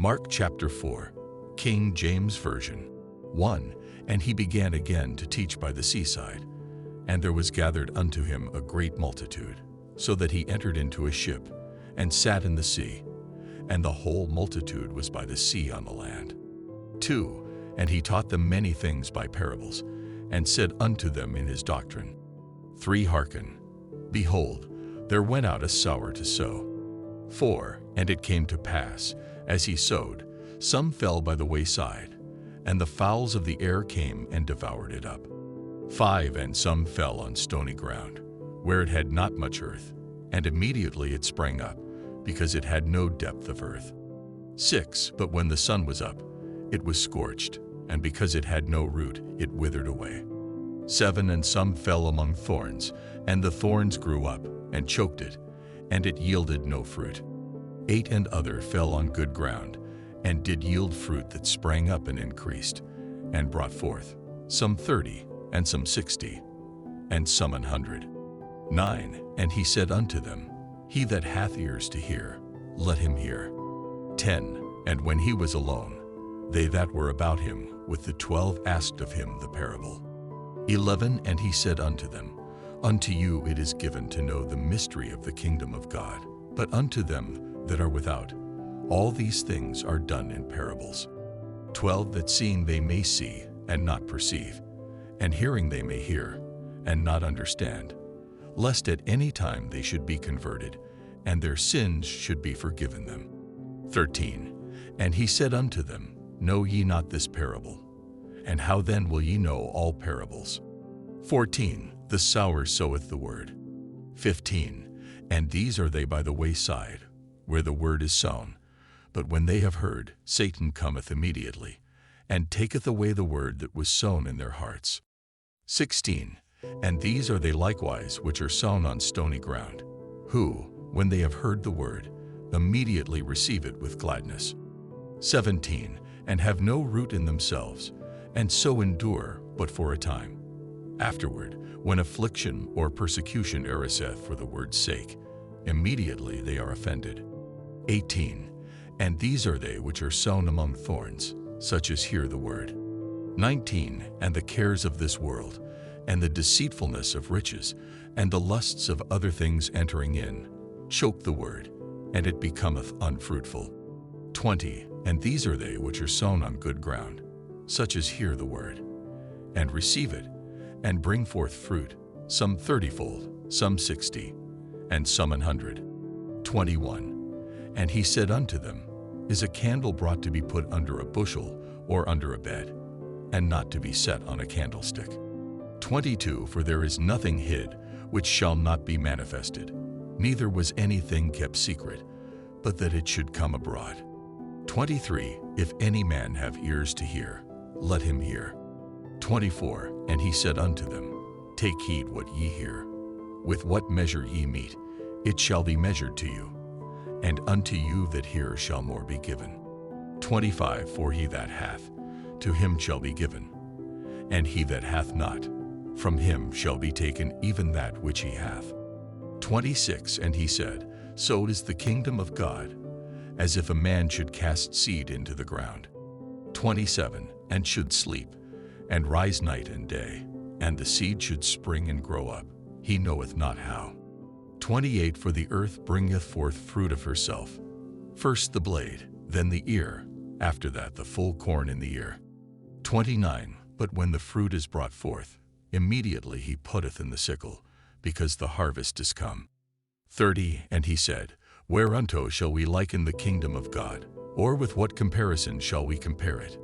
Mark chapter 4, King James Version. 1. And he began again to teach by the seaside. And there was gathered unto him a great multitude, so that he entered into a ship, and sat in the sea. And the whole multitude was by the sea on the land. 2. And he taught them many things by parables, and said unto them in his doctrine. 3. Hearken. Behold, there went out a sower to sow. 4. And it came to pass, as he sowed, some fell by the wayside, and the fowls of the air came and devoured it up. 5. And some fell on stony ground, where it had not much earth, and immediately it sprang up, because it had no depth of earth. 6. But when the sun was up, it was scorched, and because it had no root, it withered away. 7. And some fell among thorns, and the thorns grew up, and choked it, and it yielded no fruit. 8. And other fell on good ground, and did yield fruit that sprang up and increased, and brought forth, some 30, and some 60, and some 100. 9. And he said unto them, He that hath ears to hear, let him hear. 10. And when he was alone, they that were about him with the 12 asked of him the parable. 11. And he said unto them, Unto you it is given to know the mystery of the kingdom of God, but unto them that are without, all these things are done in parables. 12. That seeing they may see, and not perceive, and hearing they may hear, and not understand, lest at any time they should be converted, and their sins should be forgiven them. 13. And he said unto them, Know ye not this parable? And how then will ye know all parables? 14. The sower soweth the word. 15. And these are they by the wayside, where the word is sown. But when they have heard, Satan cometh immediately, and taketh away the word that was sown in their hearts. 16. And these are they likewise which are sown on stony ground, who, when they have heard the word, immediately receive it with gladness. 17. And have no root in themselves, and so endure but for a time. Afterward, when affliction or persecution ariseth for the word's sake, immediately they are offended. 18. And these are they which are sown among thorns, such as hear the word. 19. And the cares of this world, and the deceitfulness of riches, and the lusts of other things entering in, choke the word, and it becometh unfruitful. 20. And these are they which are sown on good ground, such as hear the word, and receive it, and bring forth fruit, some 30-fold, some 60, and some 100. 21. And he said unto them, Is a candle brought to be put under a bushel, or under a bed, and not to be set on a candlestick? 22. For there is nothing hid, which shall not be manifested, neither was anything kept secret, but that it should come abroad. 23. If any man have ears to hear, let him hear. 24. And he said unto them, Take heed what ye hear. With what measure ye mete, it shall be measured to you, and unto you that hear shall more be given. 25. For he that hath, to him shall be given, and he that hath not, from him shall be taken even that which he hath. 26. And he said, So is the kingdom of God, as if a man should cast seed into the ground. 27. And should sleep, and rise night and day, and the seed should spring and grow up, he knoweth not how. 28. For the earth bringeth forth fruit of herself, first the blade, then the ear, after that the full corn in the ear. 29. But when the fruit is brought forth, immediately he putteth in the sickle, because the harvest is come. 30. And he said, Whereunto shall we liken the kingdom of God, or with what comparison shall we compare it?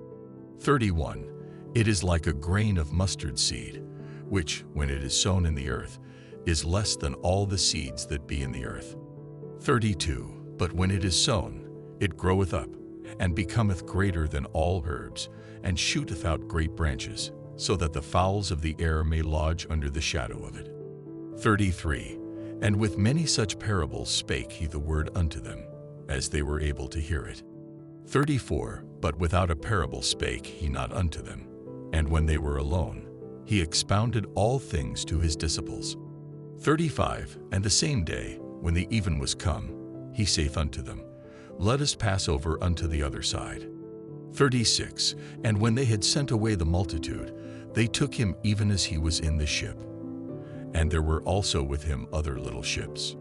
31. It is like a grain of mustard seed, which, when it is sown in the earth, is less than all the seeds that be in the earth. 32. But when it is sown, it groweth up, and becometh greater than all herbs, and shooteth out great branches, so that the fowls of the air may lodge under the shadow of it. 33. And with many such parables spake he the word unto them, as they were able to hear it. 34. But without a parable spake he not unto them. And when they were alone, he expounded all things to his disciples. 35. And the same day, when the even was come, he saith unto them, Let us pass over unto the other side. 36. And when they had sent away the multitude, they took him even as he was in the ship. And there were also with him other little ships.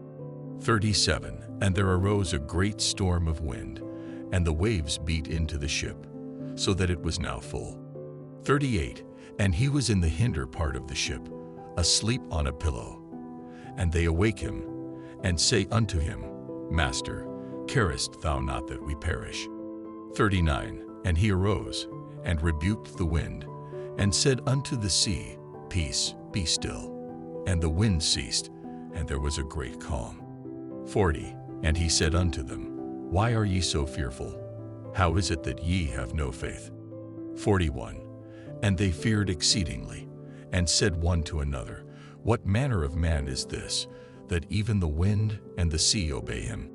37. And there arose a great storm of wind, and the waves beat into the ship, so that it was now full. 38. And he was in the hinder part of the ship, asleep on a pillow. And they awake him, and say unto him, Master, carest thou not that we perish? 39. And he arose, and rebuked the wind, and said unto the sea, Peace, be still. And the wind ceased, and there was a great calm. 40. And he said unto them, Why are ye so fearful? How is it that ye have no faith? 41. And they feared exceedingly, and said one to another, What manner of man is this, that even the wind and the sea obey him?